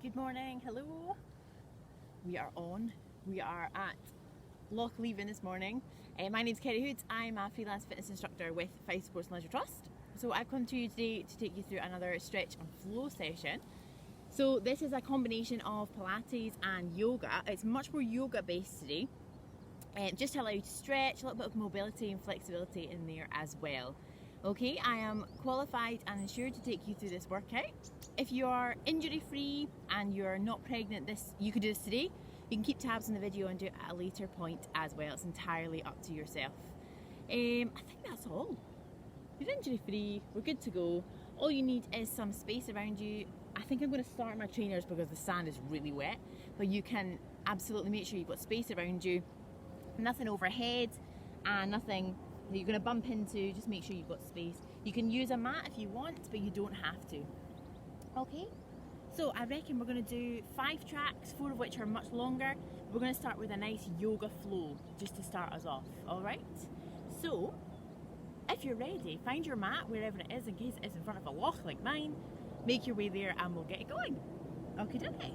Good morning, hello. We are at Loch Leven this morning. My name's Kerry. I'm a freelance fitness instructor with Fife Sports and Leisure Trust. So I've come to you today to take you through another stretch and flow session. So this is a combination of Pilates and yoga. It's much more yoga based today. Just to allow you to stretch, a little bit of mobility and flexibility in there as well. Okay, I am qualified and insured to take you through this workout. If you are injury free and you're not pregnant, you could do this today. You can keep tabs on the video and do it at a later point as well. It's entirely up to yourself. I think that's all. You're injury free, we're good to go. All you need is some space around you. I think I'm going to start my trainers because the sand is really wet, but you can absolutely make sure you've got space around you. Nothing overhead and nothing that you're going to bump into. Just make sure you've got space. You can use a mat if you want, but you don't have to. Okay, so I reckon we're going to do 5 tracks, 4 of which are much longer. We're going to start with a nice yoga flow just to start us off. All right, so if you're ready, find your mat wherever it is, in case it's in front of a loch like mine. Make your way there and we'll get it going. Okay, dokie.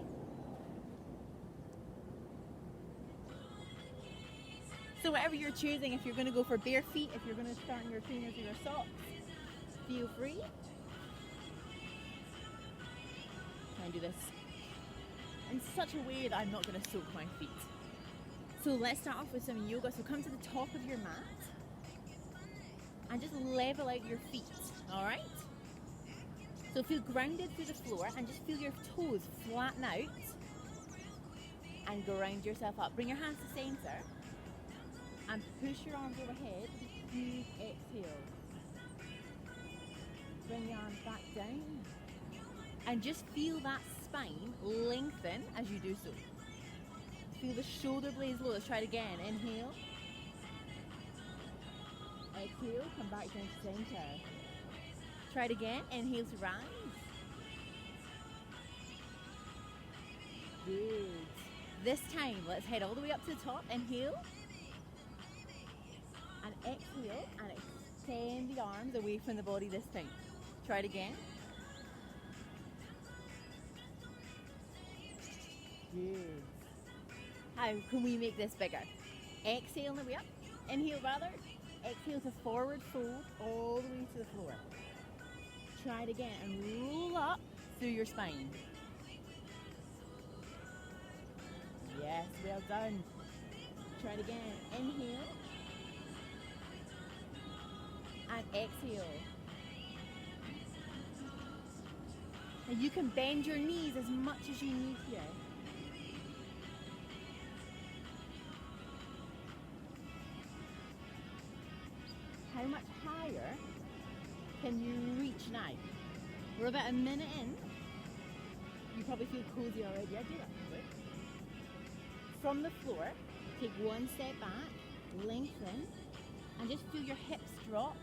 So whatever you're choosing, if you're going to go for bare feet, if you're going to start in your trainers or your socks, feel free. Try and do this in such a way that I'm not going to soak my feet. So let's start off with some yoga. So come to the top of your mat and just level out your feet, all right? So feel grounded through the floor and just feel your toes flatten out and ground yourself up. Bring your hands to center and push your arms overhead. Huge exhale. Bring your arms back down and just feel that spine lengthen as you do so. Feel the shoulder blades low. Let's try it again. Inhale. Exhale, come back down to center. Try it again. Inhale to rise. Good. This time, let's head all the way up to the top. Inhale. And exhale and extend the arms away from the body this time. Try it again. Good. How can we make this bigger? Exhale on the way up. Inhale rather. Exhale to forward fold all the way to the floor. Try it again and roll up through your spine. Yes, well done. Try it again. Inhale. And exhale. And you can bend your knees as much as you need here. How much higher can you reach now? We're about a minute in. You probably feel cozy already. I do that quick. From the floor, take one step back, lengthen, and just feel your hips drop.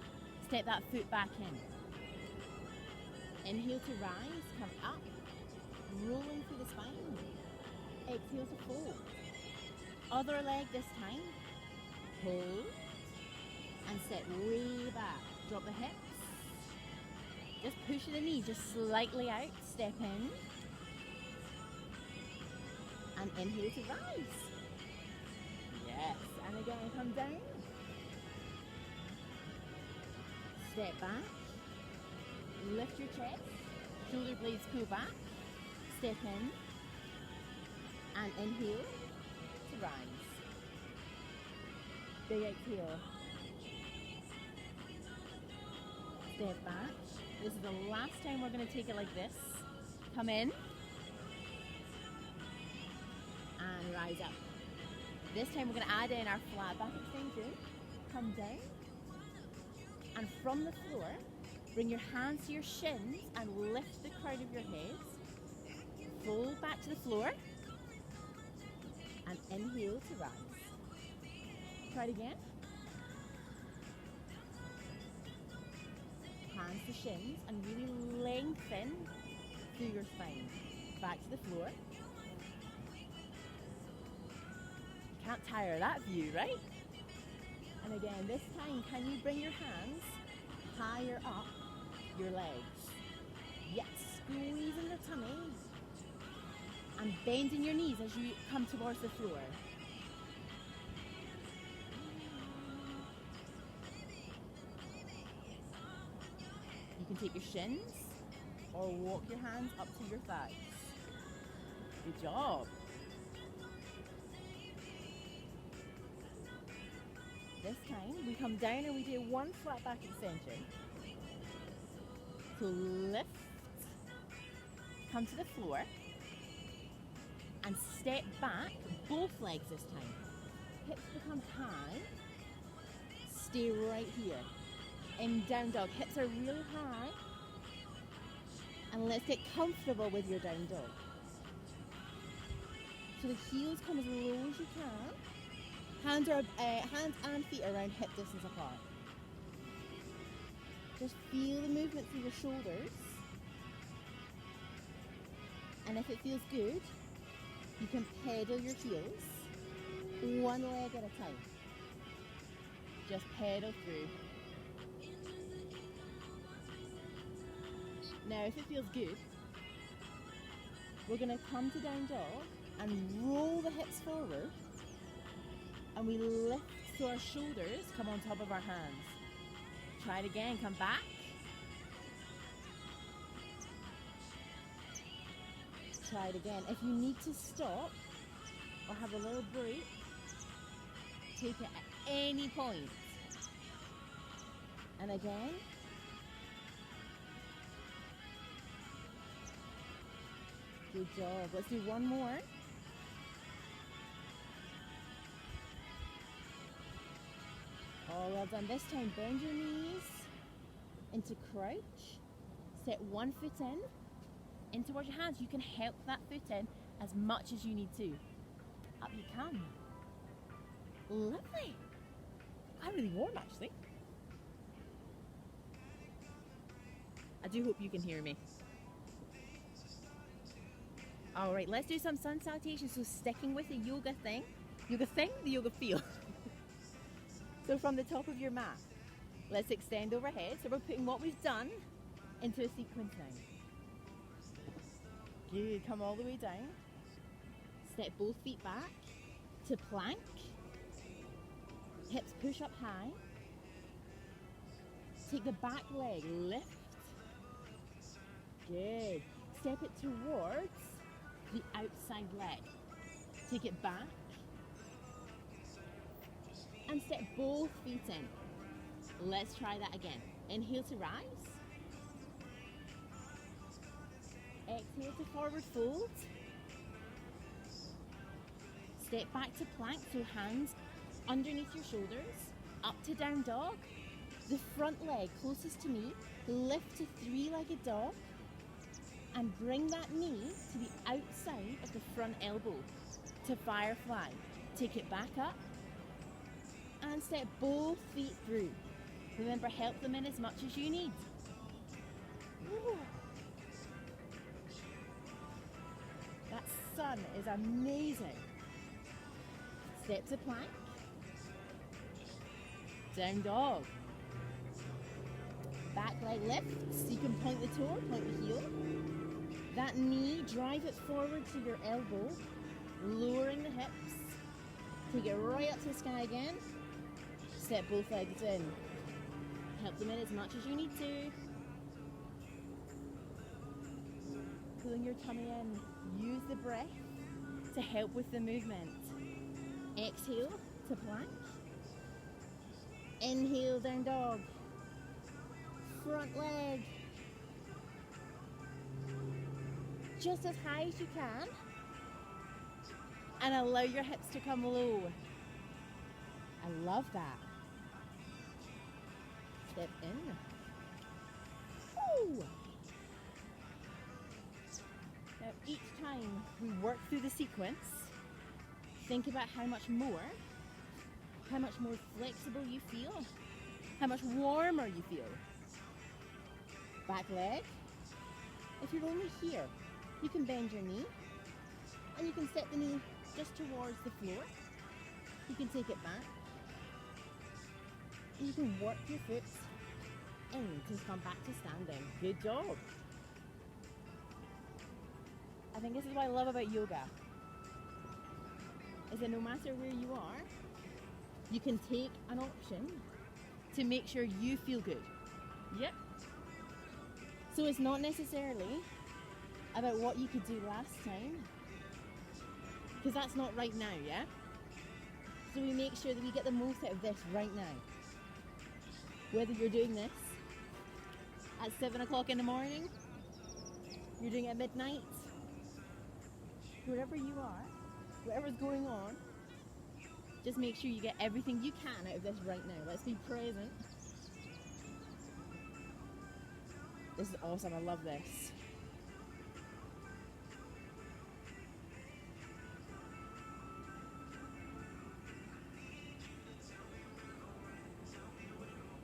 Step that foot back in. Inhale to rise, come up, rolling through the spine. Exhale to fold. Other leg this time. Hold. And step way back. Drop the hips. Just push the knees just slightly out. Step in. And inhale to rise. Yes. And again, come down. Step back. Lift your chest. Shoulder blades pull back. Step in. And inhale to rise. Big exhale. Step back. This is the last time we're going to take it like this. Come in. And rise up. This time we're going to add in our flat back extension. Come down. And from the floor, bring your hands to your shins and lift the crown of your head. Fold back to the floor. And inhale to rise. Try it again. Hands to shins and really lengthen through your spine. Back to the floor. Can't tire of that view, right? And again, this time, can you bring your hands higher up your legs? Yes, squeezing the tummy. and bending your knees as you come towards the floor. You can take your shins or walk your hands up to your thighs. Good job. This time we come down and we do one flat back extension. So lift, come to the floor, and step back, both legs this time. Hips become high, stay right here. In down dog, hips are really high, and let's get comfortable with your down dog. So the heels come as low as you can. Hands and feet around hip distance apart. Just feel the movement through your shoulders. And if it feels good, you can pedal your heels one leg at a time. Just pedal through. Now, if it feels good, we're going to come to down dog and roll the hips forward. And we lift so our shoulders come on top of our hands. Try it again, come back. Try it again. If you need to stop or have a little break, take it at any point. And again. Good job. Let's do one more. Oh, well done. This time, bend your knees into crouch. Set one foot in towards your hands. You can help that foot in as much as you need to. Up you come. Lovely. I'm really warm, actually. I do hope you can hear me. All right, let's do some sun salutations. So sticking with the yoga feel. So from the top of your mat, let's extend overhead. So we're putting what we've done into a sequence now. Good, come all the way down. Step both feet back to plank. Hips push up high. Take the back leg, lift. Good. Step it towards the outside leg. Take it back. And step both feet in. Let's try that again. Inhale to rise. Exhale to forward fold. Step back to plank, so hands underneath your shoulders. Up to down dog. The front leg closest to me. Lift to three-legged dog. And bring that knee to the outside of the front elbow to firefly. Take it back up. And step both feet through. Remember, help them in as much as you need. Ooh. That sun is amazing. Step to plank. Down dog. Back leg lifts. So you can point the toe, point the heel. That knee, drive it forward to your elbow, lowering the hips. Take it right up to the sky again. Step both legs in. Help them in as much as you need to. Pulling your tummy in. Use the breath to help with the movement. Exhale to plank. Inhale, down dog. Front leg. Just as high as you can. And allow your hips to come low. I love that. Step in. Woo! Now each time we work through the sequence, think about how much more flexible you feel, how much warmer you feel. Back leg. If you're only here, you can bend your knee and you can set the knee just towards the floor. You can take it back. And you can work your foot in to come back to standing. Good job. I think this is what I love about yoga, is that no matter where you are, you can take an option to make sure you feel good. Yep. So it's not necessarily about what you could do last time, because that's not right now, yeah? So we make sure that we get the most out of this right now. Whether you're doing this at 7 o'clock in the morning, you're doing it at midnight, wherever you are, whatever's going on, just make sure you get everything you can out of this right now. Let's be present. This is awesome, I love this.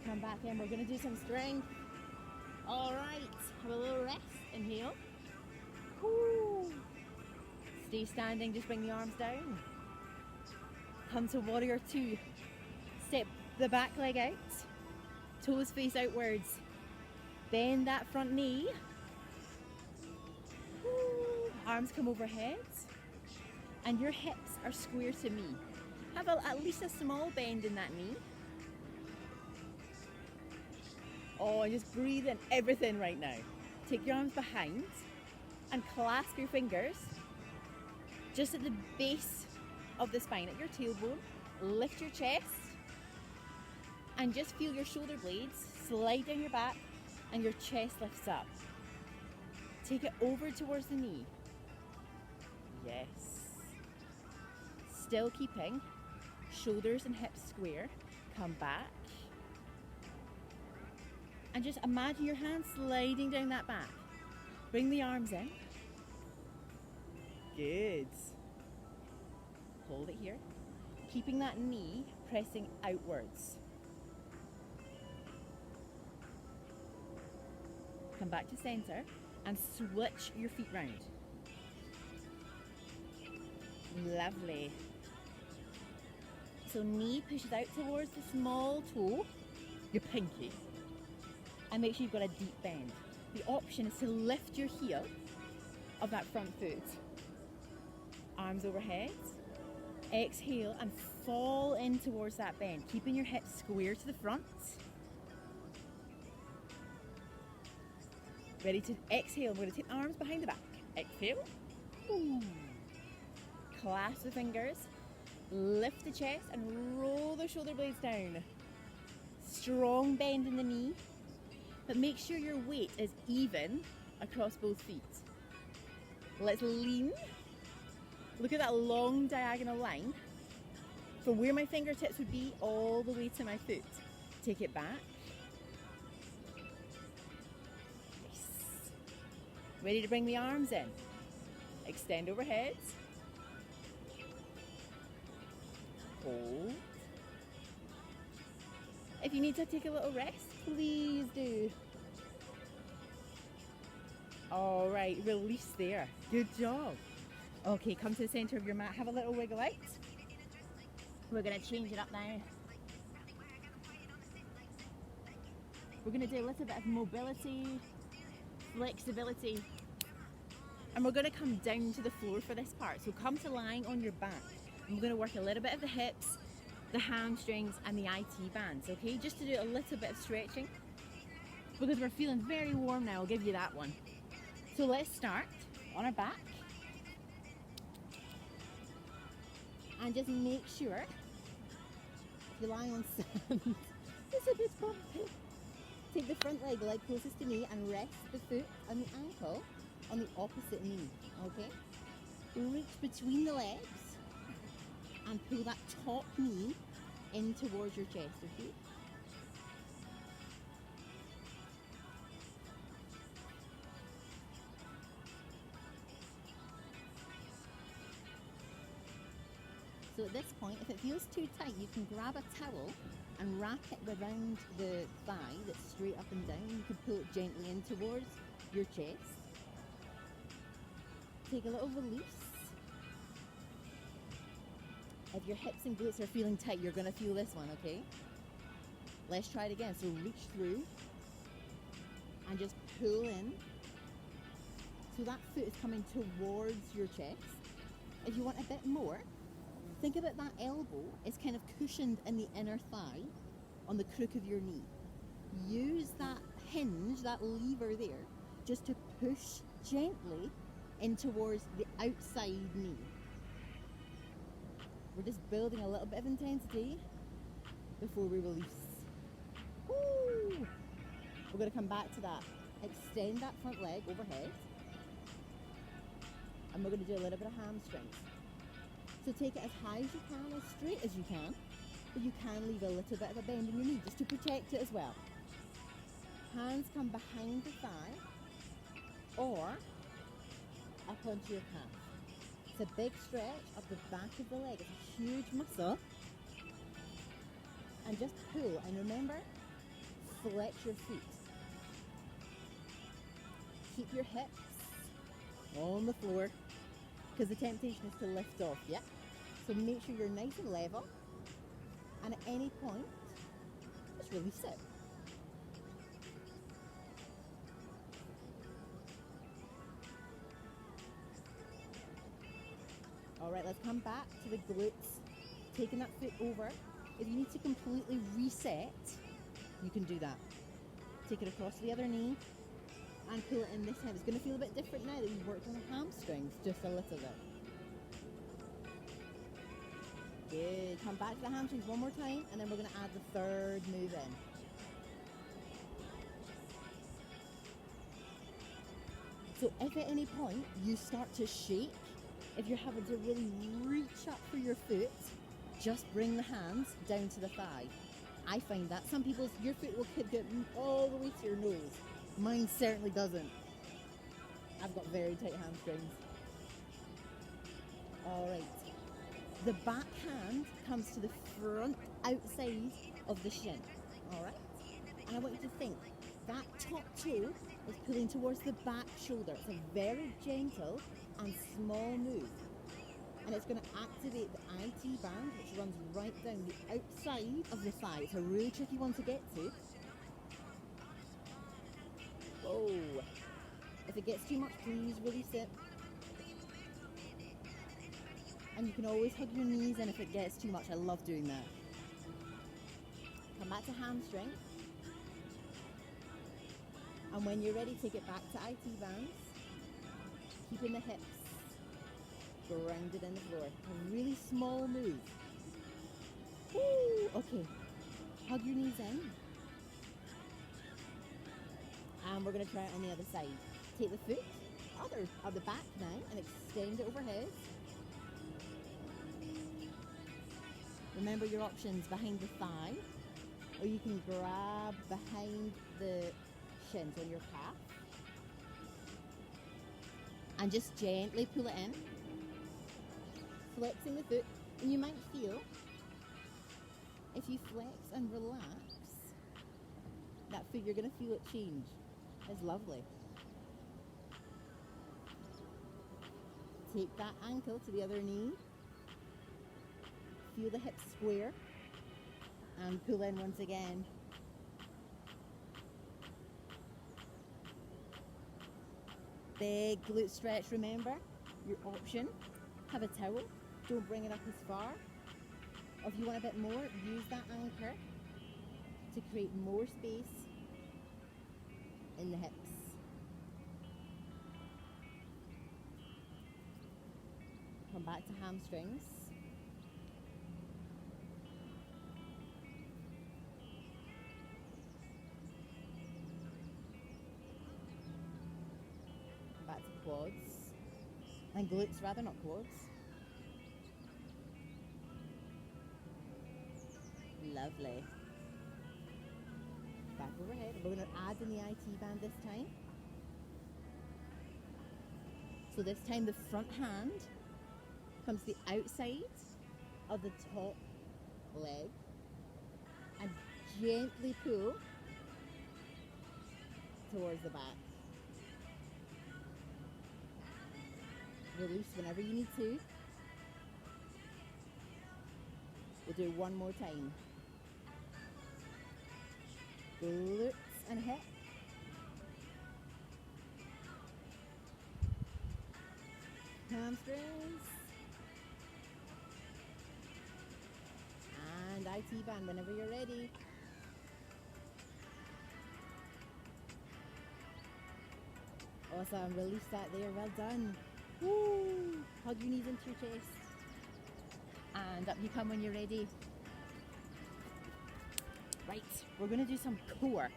Come back in, we're gonna do some strength. All right, have a little rest, inhale. Woo. Stay standing, just bring the arms down. Come to warrior two. Step the back leg out, toes face outwards. Bend that front knee. Woo. Arms come overhead, and your hips are square to me. Have at least a small bend in that knee. Oh, and just breathe in everything right now. Take your arms behind and clasp your fingers just at the base of the spine, at your tailbone. Lift your chest and just feel your shoulder blades slide down your back and your chest lifts up. Take it over towards the knee. Yes. Still keeping shoulders and hips square. Come back. And just imagine your hands sliding down that back. Bring the arms in. Good. Hold it here. Keeping that knee pressing outwards. Come back to center and switch your feet round. Lovely. So knee pushes out towards the small toe, your pinky. And make sure you've got a deep bend. The option is to lift your heel of that front foot. Arms overhead. Exhale and fall in towards that bend, keeping your hips square to the front. Ready to exhale. We're going to take the arms behind the back. Exhale. Ooh. Clasp the fingers. Lift the chest and roll the shoulder blades down. Strong bend in the knee. But make sure your weight is even across both feet. Let's lean. Look at that long diagonal line from where my fingertips would be all the way to my foot. Take it back. Yes. Ready to bring the arms in. Extend overhead. Hold. If you need to take a little rest, please do. All right, release there. Good job. Okay, come to the center of your mat. Have a little wiggle out. We're going to change it up now. We're going to do a little bit of mobility, flexibility, and we're going to come down to the floor for this part. So come to lying on your back. And we're going to work a little bit of the hips, the hamstrings and the IT bands, okay? Just to do a little bit of stretching. Because we're feeling very warm now, I'll give you that one. So let's start on our back. And just make sure, if you're lying on sand, it's a bit bumpy. Take the front leg closest to me and rest the foot and the ankle on the opposite knee, okay? Reach between the legs and pull that top knee in towards your chest, okay? So at this point, if it feels too tight, you can grab a towel and wrap it around the thigh that's straight up and down. You can pull it gently in towards your chest. Take a little release. If your hips and glutes are feeling tight, you're going to feel this one, okay? Let's try it again. So reach through and just pull in. So that foot is coming towards your chest. If you want a bit more, think about that elbow is kind of cushioned in the inner thigh on the crook of your knee. Use that hinge, that lever there, just to push gently in towards the outside knee. We're just building a little bit of intensity before we release. Woo! We're going to come back to that. Extend that front leg overhead. And we're going to do a little bit of hamstrings. So take it as high as you can, as straight as you can, but you can leave a little bit of a bend in your knee just to protect it as well. Hands come behind the thigh or up onto your calf. It's a big stretch of the back of the leg. It's a huge muscle. And just pull. And remember, flex your feet. Keep your hips on the floor because the temptation is to lift off, yeah? So make sure you're nice and level. And at any point, just release it. All right, let's come back to the glutes. Taking that foot over. If you need to completely reset, you can do that. Take it across the other knee and pull it in this hand. It's going to feel a bit different now that you've worked on the hamstrings just a little bit. Good. Come back to the hamstrings one more time, and then we're going to add the third move in. So if at any point you start to shake, if you're having to really reach up for your foot, just bring the hands down to the thigh. I find that some people's, your foot will get all the way to your nose. Mine certainly doesn't. I've got very tight hamstrings. All right. The back hand comes to the front outside of the shin. All right. And I want you to think that top toe is pulling towards the back shoulder. It's a very gentle and small move. And it's going to activate the IT band, which runs right down the outside of the thigh. It's a really tricky one to get to. Whoa. If it gets too much, please release it. And you can always hug your knees in if it gets too much. I love doing that. Come back to hamstring. And when you're ready, take it back to IT bands. Keeping the hips grounded in the floor. A really small move. Woo! Okay. Hug your knees in. And we're going to try it on the other side. Take the foot on the back now and extend it overhead. Remember your options behind the thigh, or you can grab behind the shins on your calf and just gently pull it in, flexing the foot. And you might feel, if you flex and relax, that foot, you're going to feel it change. It's lovely. Take that ankle to the other knee. Feel the hips square and pull in once again. Big glute stretch, remember, your option. Have a towel, don't bring it up as far. Or if you want a bit more, use that anchor to create more space in the hips. Come back to hamstrings. Back to quads. And glutes rather, not quads. Lovely. Back overhead. We're going to add in the IT band this time. So this time the front hand comes to the outside of the top leg and gently pull towards the back. Release whenever you need to. We'll do one more time. Glutes and hip. hamstrings. And IT band whenever you're ready. Awesome, release that there, well done. Woo! Hug your knees into your chest. And up you come when you're ready. Right, we're gonna do some core.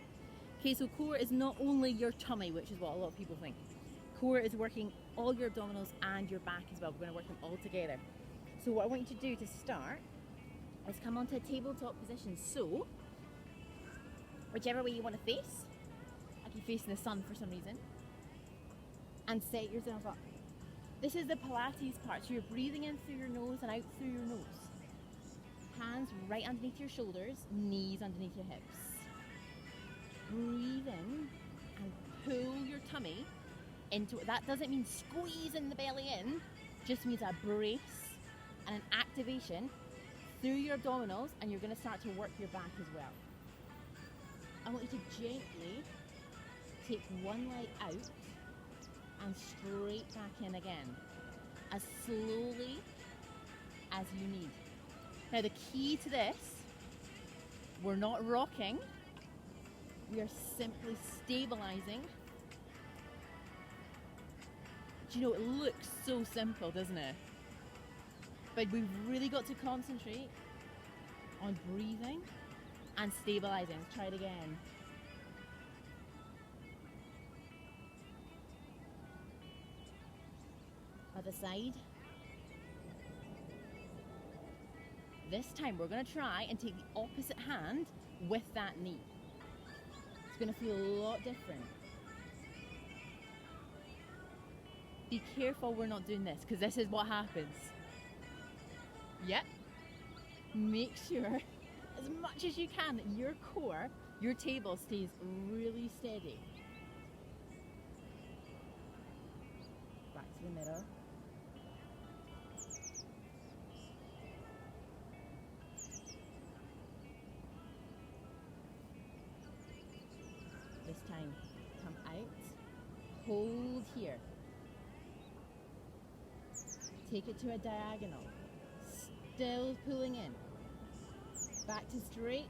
Okay, so core is not only your tummy, which is what a lot of people think. Core is working all your abdominals and your back as well. We're gonna work them all together. So what I want you to do to start is come onto a tabletop position. So, whichever way you want to face, like you're facing the sun for some reason, and set yourself up. This is the Pilates part. So you're breathing in through your nose and out through your nose. Hands right underneath your shoulders, knees underneath your hips. Breathe in and pull your tummy into it. That doesn't mean squeezing the belly in, just means a brace and an activation through your abdominals, and you're going to start to work your back as well. I want you to gently take one leg out and straight back in again, as slowly as you need. Now the key to this, we're not rocking, we are simply stabilizing. Do you know, it looks so simple, doesn't it? But we've really got to concentrate on breathing and stabilizing. Let's try it again. Other side. This time we're going to try and take the opposite hand with that knee. It's going to feel a lot different. Be careful we're not doing this, because this is what happens. Yep. Make sure, as much as you can, that your core, your table stays really steady. Back to the middle. This time, come out, hold here. Take it to a diagonal. Still pulling in. Back to straight.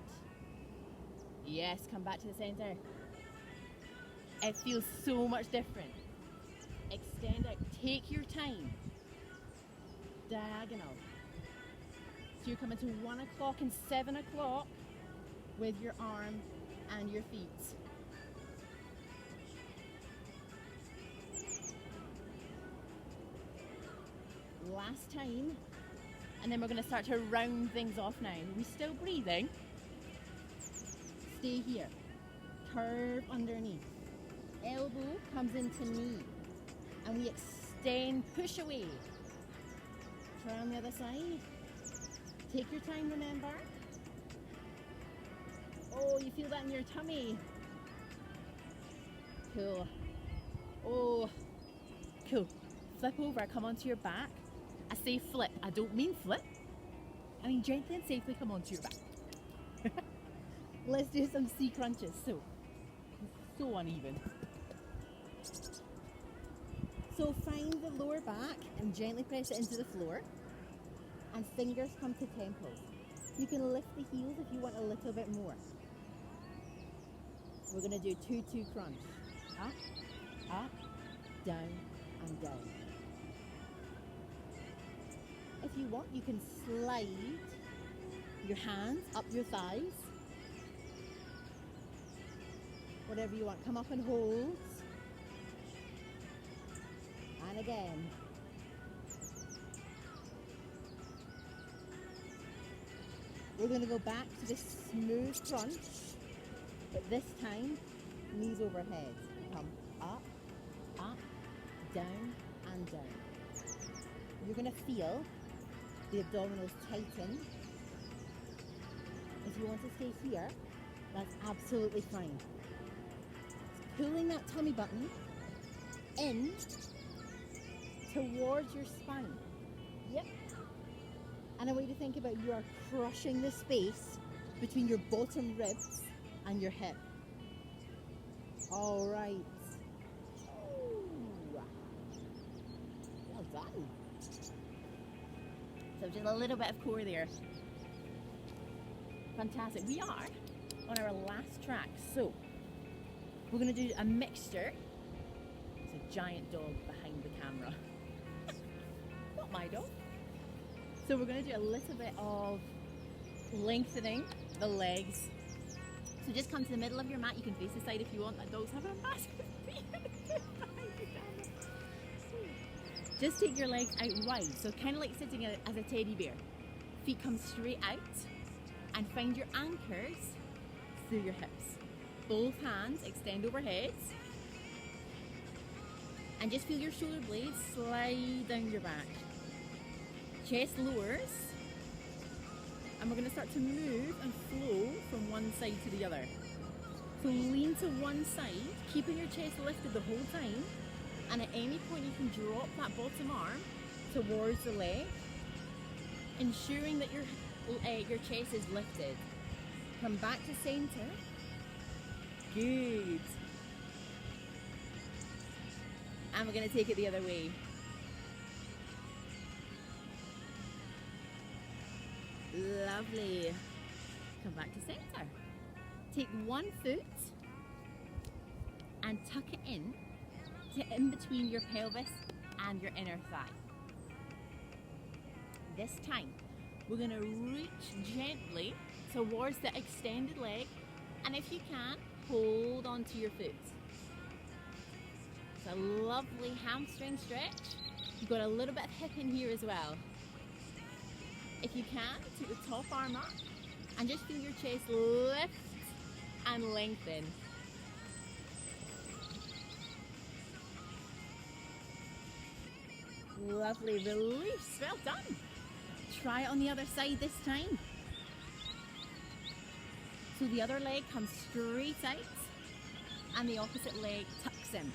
Yes, come back to the center. It feels so much different. Extend out. Take your time. Diagonal. So you're coming to 1 o'clock and 7 o'clock with your arm and your feet. Last time, and then we're going to start to round things off now. Are we still breathing? Stay here. Curve underneath. Elbow comes into knee, and we extend, push away. Try on the other side. Take your time, remember. Oh, you feel that in your tummy. Cool. Oh, cool. Flip over, come onto your back. I say flip, I don't mean flip. I mean gently and safely come onto your back. Let's do some sea crunches. So uneven. So find the lower back and gently press it into the floor. And fingers come to temples. You can lift the heels if you want a little bit more. We're going to do 2-2 crunch. Up, down, and down. If you want, you can slide your hands up your thighs. Whatever you want. Come up and hold. And again. We're going to go back to this smooth crunch, but this time, knees overhead. Come up, down, and down. You're going to feel the abdominals tighten. If you want to stay here, that's absolutely fine. Pulling that tummy button in towards your spine. Yep. And a way to think about, you are crushing the space between your bottom ribs and your hip. All right. Ooh. Well done. So just a little bit of core there. Fantastic. We are on our last track. So we're going to do a mixture. There's a giant dog behind the camera. Not my dog. So we're going to do a little bit of lengthening the legs. So just come to the middle of your mat. You can face the side if you want. That dog's having a massive behind the camera. Just take your legs out wide. So kind of like sitting as a teddy bear. Feet come straight out and find your anchors through your hips. Both hands extend overhead. And just feel your shoulder blades slide down your back. Chest lowers. And we're going to start to move and flow from one side to the other. So lean to one side, keeping your chest lifted the whole time. And at any point you can drop that bottom arm towards the leg, ensuring that your chest is lifted. Come back to center. Good. And we're going to take it the other way. Lovely. Come back to center. Take one foot and tuck it in to in between your pelvis and your inner thigh. This time, we're going to reach gently towards the extended leg, and if you can, hold onto your foot. It's a lovely hamstring stretch. You've got a little bit of hip in here as well. If you can, take the top arm up and just feel your chest lift and lengthen. Lovely release, well done. Try it on the other side this time. So the other leg comes straight out and the opposite leg tucks in.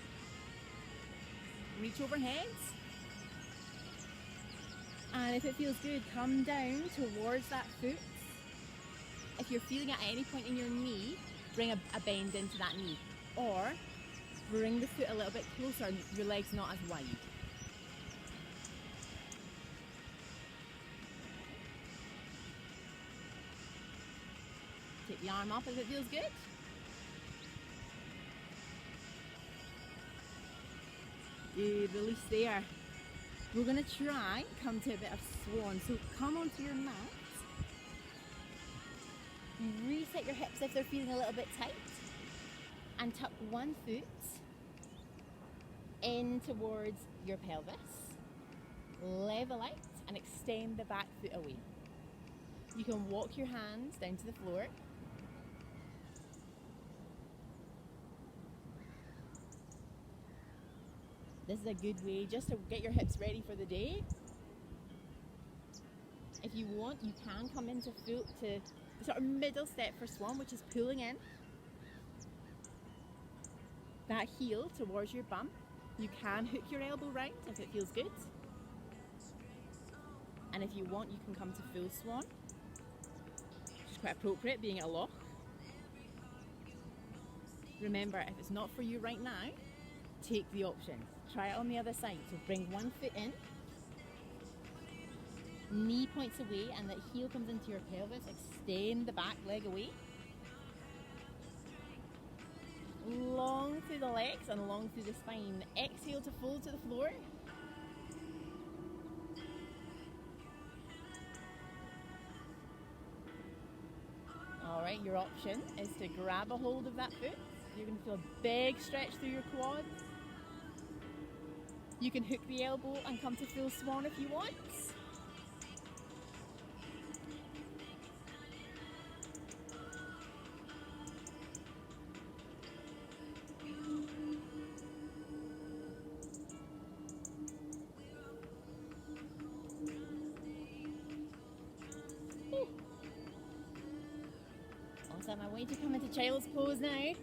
Reach overhead. And if it feels good, come down towards that foot. If you're feeling at any point in your knee, bring a bend into that knee. Or bring the foot a little bit closer, your leg's not as wide. Take the arm up if it feels good. Good, release there. We're going to try come to a bit of swan. So come onto your mat. Reset your hips if they're feeling a little bit tight. And tuck one foot in towards your pelvis. Level out and extend the back foot away. You can walk your hands down to the floor. This is a good way just to get your hips ready for the day. If you want, you can come into full to the sort of middle step for swan, which is pulling in that heel towards your bum. You can hook your elbow round if it feels good. And if you want, you can come to full swan, which is quite appropriate being at a loch. Remember, if it's not for you right now, take the options. Try it on the other side. So bring one foot in, knee points away, and the heel comes into your pelvis. Extend the back leg away. Long through the legs and long through the spine. Exhale to fold to the floor. Alright, your option is to grab a hold of that foot. You're going to feel a big stretch through your quads. You can hook the elbow and come to full swan if you want. Awesome, I want you to come into child's pose now.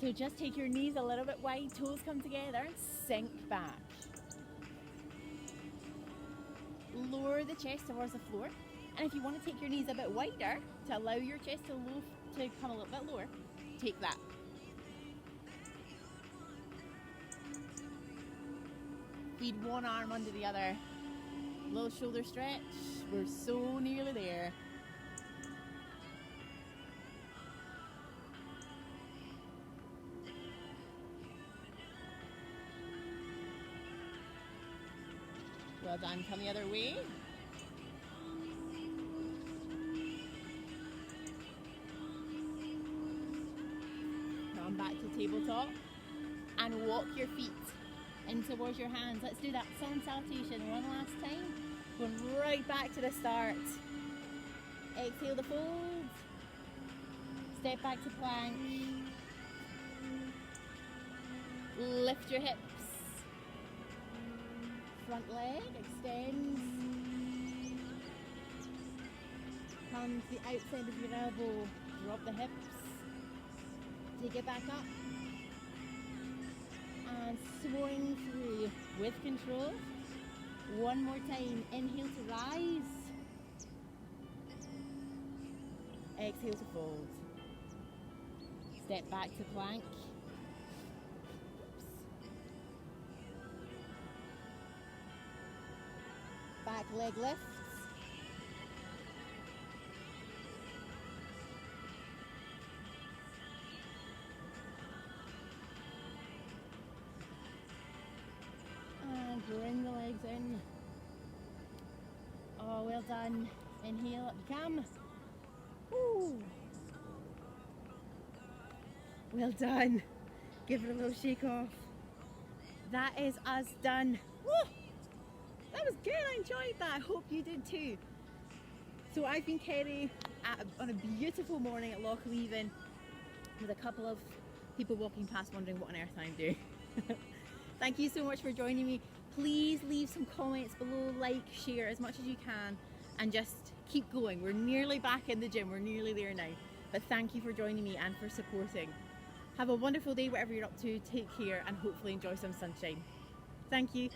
So just take your knees a little bit wide, toes come together, and sink back. Lower the chest towards the floor. And if you want to take your knees a bit wider to allow your chest to come a little bit lower, take that. Feed one arm under the other. Little shoulder stretch. We're so nearly there. Well done, come the other way. Come back to tabletop and walk your feet in towards your hands. Let's do that sun salutation one last time. Going right back to the start. Exhale to fold. Step back to plank. Lift your hips. Front leg extends. Come to the outside of your elbow. Drop the hips. Take it back up. And swing through with control. One more time. Inhale to rise. Exhale to fold. Step back to plank. Back leg lifts. And bring the legs in. Oh, well done. Inhale, up you come. Woo. Well done. Give it a little shake off. That is us done. Woo. That was good, I enjoyed that. I hope you did too. So I've been Kerry on a beautiful morning at Loch Leven with a couple of people walking past wondering what on earth I'm doing. Thank you so much for joining me. Please leave some comments below, like, share as much as you can, and just keep going. We're nearly back in the gym, we're nearly there now. But thank you for joining me and for supporting. Have a wonderful day, whatever you're up to. Take care and hopefully enjoy some sunshine. Thank you.